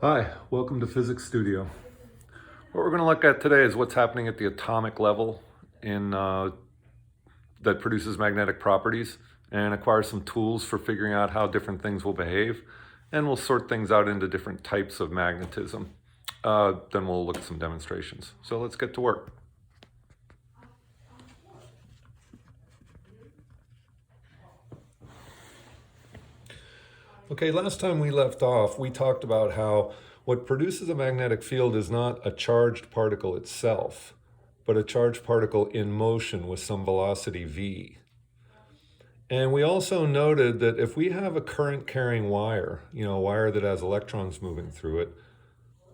Hi, welcome to Physics Studio. What we're going to look at today is what's happening at the atomic level that produces magnetic properties, and acquire some tools for figuring out how different things will behave, and we'll sort things out into different types of magnetism. Then we'll look at some demonstrations. So let's get to work. Okay, last time we left off, we talked about how what produces a magnetic field is not a charged particle itself, but a charged particle in motion with some velocity v. And we also noted that if we have a current-carrying wire, a wire that has electrons moving through it,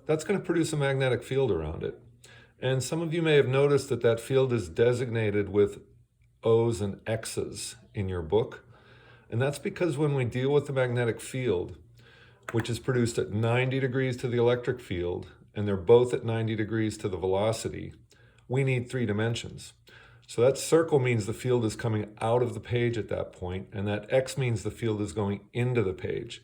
that's going to produce a magnetic field around it. And some of you may have noticed that that field is designated with O's and X's in your book. And that's because when we deal with the magnetic field, which is produced at 90 degrees to the electric field, and they're both at 90 degrees to the velocity, we need 3 dimensions. So that circle means the field is coming out of the page at that point, and that X means the field is going into the page.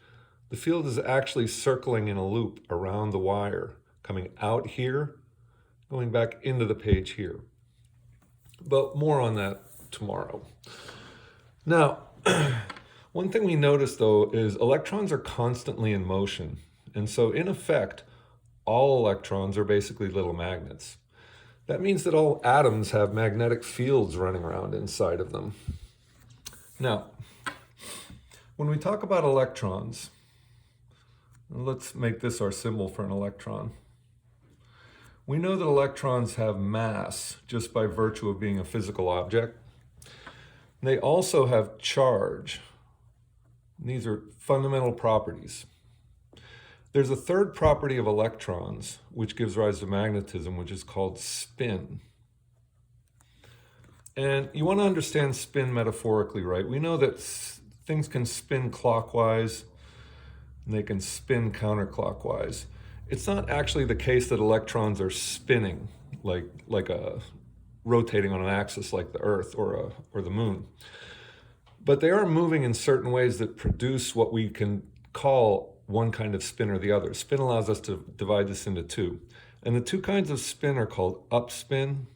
The field is actually circling in a loop around the wire, coming out here, going back into the page here. But more on that tomorrow. Now, one thing we notice, though, is electrons are constantly in motion. And so, in effect, all electrons are basically little magnets. That means that all atoms have magnetic fields running around inside of them. Now, when we talk about electrons, let's make this our symbol for an electron. We know that electrons have mass just by virtue of being a physical object. They also have charge. These are fundamental properties. There's a third property of electrons, which gives rise to magnetism, which is called spin. And you want to understand spin metaphorically, right? We know that things can spin clockwise, and they can spin counterclockwise. It's not actually the case that electrons are spinning, like rotating on an axis like the Earth or the Moon. But they are moving in certain ways that produce what we can call one kind of spin or the other. Spin allows us to divide this into 2. And the 2 kinds of spin are called upspin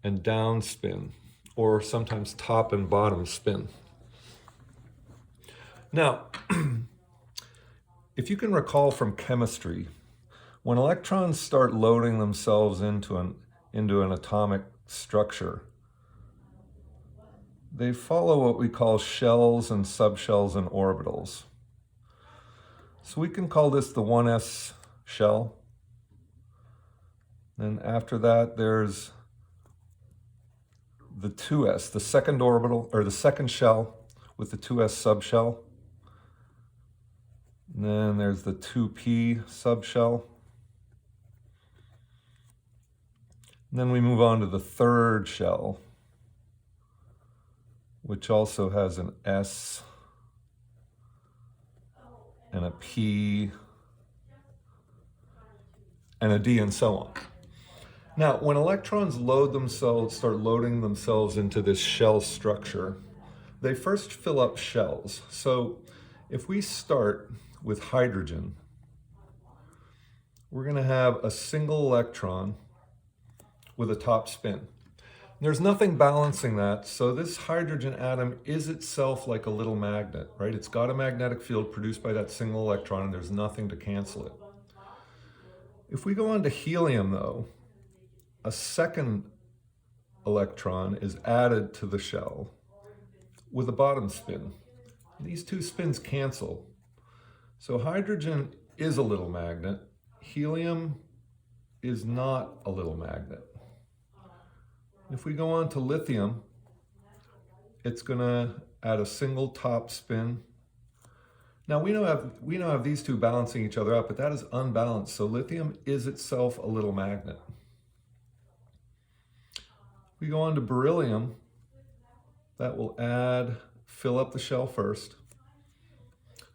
and downspin, or sometimes top and bottom spin. Now, if you can recall from chemistry, when electrons start loading themselves into an atomic structure, they follow what we call shells and subshells and orbitals. So we can call this the 1s shell. Then after that, there's the 2s, the second orbital, or the second shell with the 2s subshell. And then there's the 2p subshell. And then we move on to the third shell, which also has an S and a P and a D and so on. Now, when electrons start loading themselves into this shell structure, they first fill up shells. So if we start with hydrogen, we're going to have a single electron with a top spin. There's nothing balancing that, so this hydrogen atom is itself like a little magnet, right? It's got a magnetic field produced by that single electron, and there's nothing to cancel it. If we go on to helium, though, a second electron is added to the shell with a bottom spin. These 2 spins cancel. So hydrogen is a little magnet. Helium is not a little magnet. If we go on to lithium, it's going to add a single top spin. Now we now have these 2 balancing each other out, but that is unbalanced. So lithium is itself a little magnet. We go on to beryllium. That will fill up the shell first.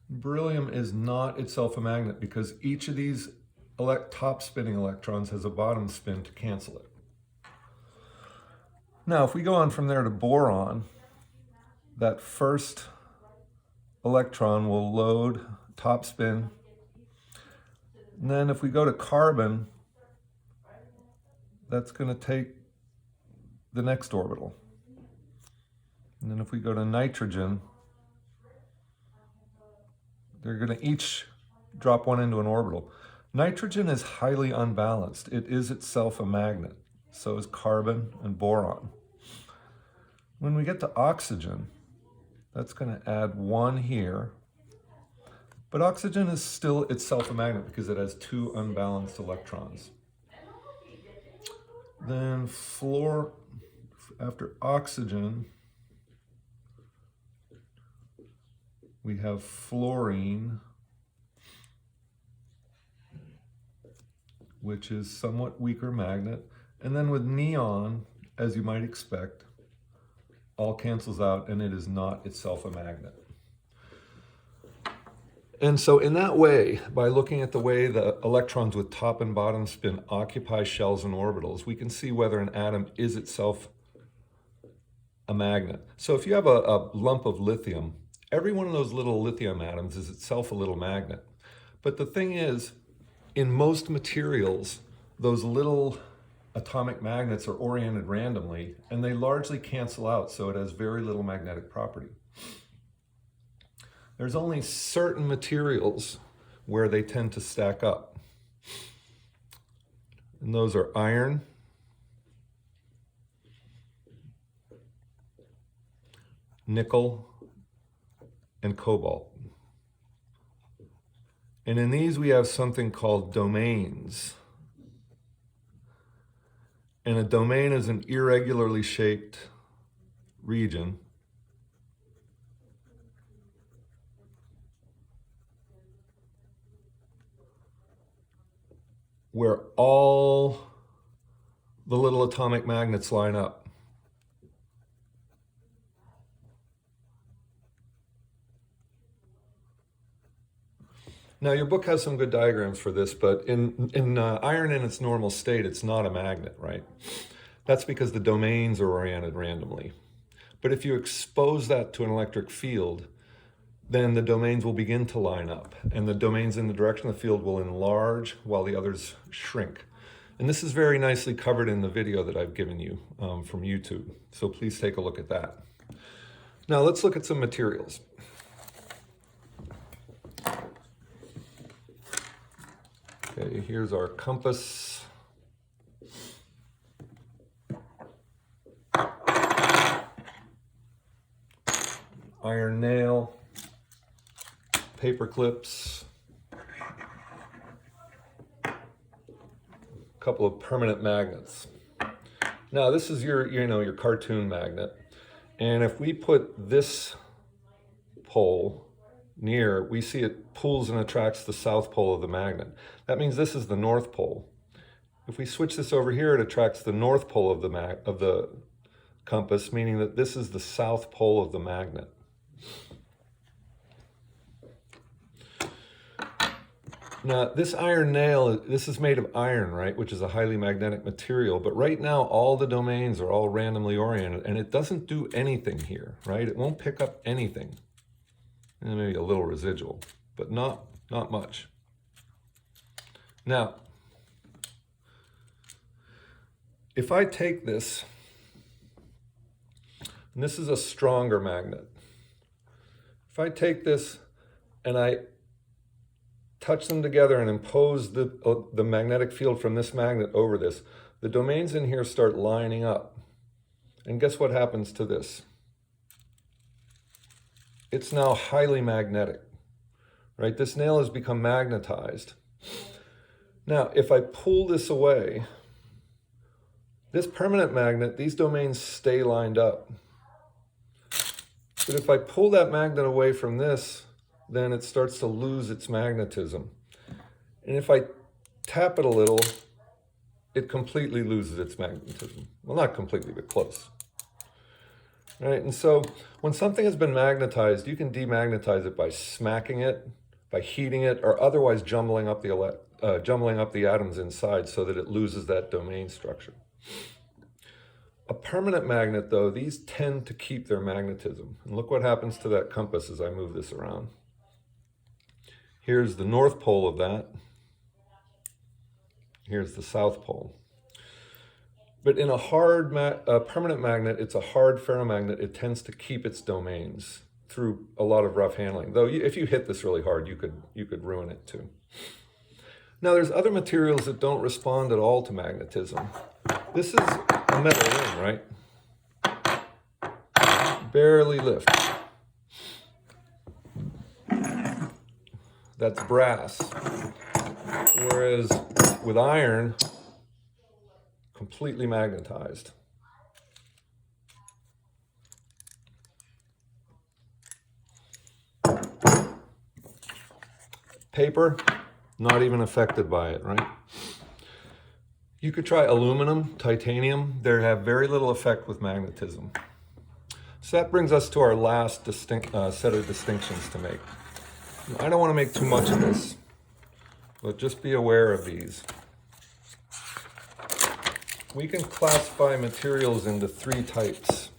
Beryllium is not itself a magnet because each of these top spinning electrons has a bottom spin to cancel it. Now, if we go on from there to boron, that first electron will load top spin, And then if we go to carbon, that's going to take the next orbital. And then if we go to nitrogen, they're going to each drop one into an orbital. Nitrogen is highly unbalanced. It is itself a magnet. So is carbon and boron. When we get to oxygen, that's going to add one here. But oxygen is still itself a magnet because it has two unbalanced electrons. Then after oxygen, we have fluorine, which is somewhat weaker magnet. And then with neon, as you might expect, all cancels out and it is not itself a magnet. And so in that way, by looking at the way the electrons with top and bottom spin occupy shells and orbitals, we can see whether an atom is itself a magnet. So if you have a lump of lithium, every one of those little lithium atoms is itself a little magnet. But the thing is, in most materials, those little atomic magnets are oriented randomly, and they largely cancel out, so it has very little magnetic property. There's only certain materials where they tend to stack up. And those are iron, nickel, and cobalt. And in these we have something called domains. And a domain is an irregularly shaped region where all the little atomic magnets line up. Now, your book has some good diagrams for this, but in iron in its normal state, it's not a magnet, right? That's because the domains are oriented randomly. But if you expose that to an electric field, then the domains will begin to line up, and the domains in the direction of the field will enlarge while the others shrink. And this is very nicely covered in the video that I've given you from YouTube, so please take a look at that. Now let's look at some materials. Okay, here's our compass. Iron nail. Paper clips. A couple of permanent magnets. Now this is your cartoon magnet. And if we put this pole near, we see it pulls and attracts the south pole of the magnet. That means this is the north pole. If we switch this over here, it attracts the north pole of the compass, meaning that this is the south pole of the magnet. Now, this iron nail, this is made of iron, right, which is a highly magnetic material, but right now all the domains are all randomly oriented, and it doesn't do anything here, right? It won't pick up anything. And maybe a little residual, but not much. Now, if I take this, and this is a stronger magnet. If I take this and I touch them together and impose the magnetic field from this magnet over this, the domains in here start lining up. And guess what happens to this? It's now highly magnetic, right? This nail has become magnetized. Now, if I pull this away, this permanent magnet, these domains stay lined up. But if I pull that magnet away from this, then it starts to lose its magnetism. And if I tap it a little, it completely loses its magnetism. Well, not completely, but close. Right? And so when something has been magnetized, you can demagnetize it by smacking it, by heating it, or otherwise jumbling up the atoms inside so that it loses that domain structure. A permanent magnet, though, these tend to keep their magnetism. And look what happens to that compass as I move this around. Here's the north pole of that. Here's the south pole. But in a hard permanent magnet, it's a hard ferromagnet. It tends to keep its domains through a lot of rough handling. Though if you hit this really hard, you could ruin it too. Now there's other materials that don't respond at all to magnetism. This is a metal ring, right? Barely lift. That's brass. Whereas with iron, completely magnetized. Paper, not even affected by it, right? You could try aluminum, titanium. They have very little effect with magnetism. So that brings us to our last set of distinctions to make. I don't want to make too much of this, but just be aware of these. We can classify materials into three types: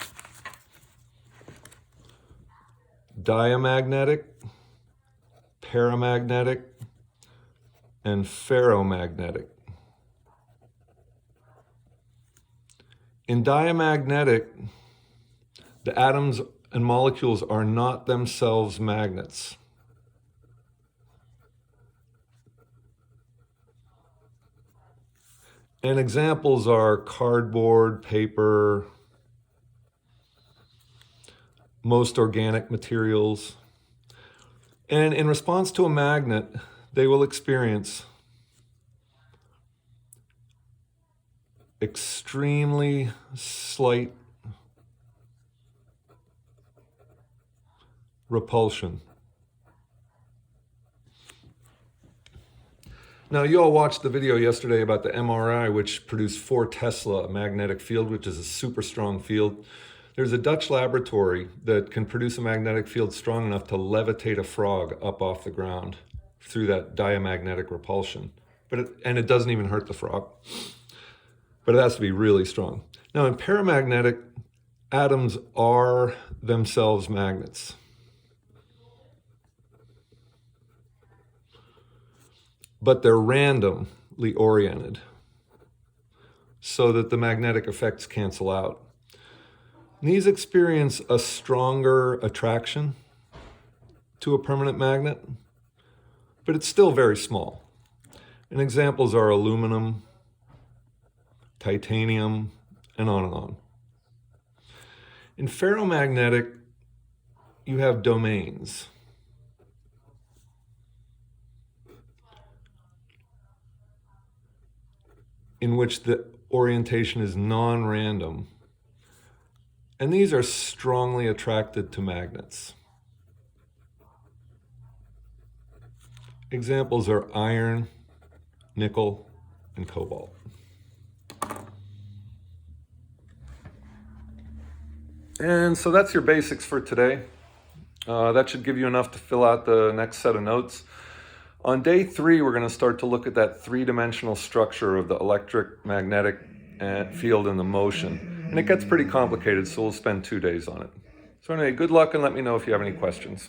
diamagnetic, paramagnetic, and ferromagnetic. In diamagnetic, the atoms and molecules are not themselves magnets. And examples are cardboard, paper, most organic materials. And in response to a magnet, they will experience extremely slight repulsion. Now, you all watched the video yesterday about the MRI, which produced 4 Tesla magnetic field, which is a super strong field. There's a Dutch laboratory that can produce a magnetic field strong enough to levitate a frog up off the ground through that diamagnetic repulsion. And it doesn't even hurt the frog. But it has to be really strong. Now, in paramagnetic, atoms are themselves magnets. But they're randomly oriented so that the magnetic effects cancel out. And these experience a stronger attraction to a permanent magnet, but it's still very small. And examples are aluminum, titanium, and on and on. In ferromagnetic, you have domains. In which the orientation is non-random. And these are strongly attracted to magnets. Examples are iron, nickel, and cobalt. And so that's your basics for today. That should give you enough to fill out the next set of notes. On day 3, we're going to start to look at that 3-dimensional structure of the electric, magnetic field and the motion. And it gets pretty complicated, so we'll spend 2 days on it. So anyway, good luck and let me know if you have any questions.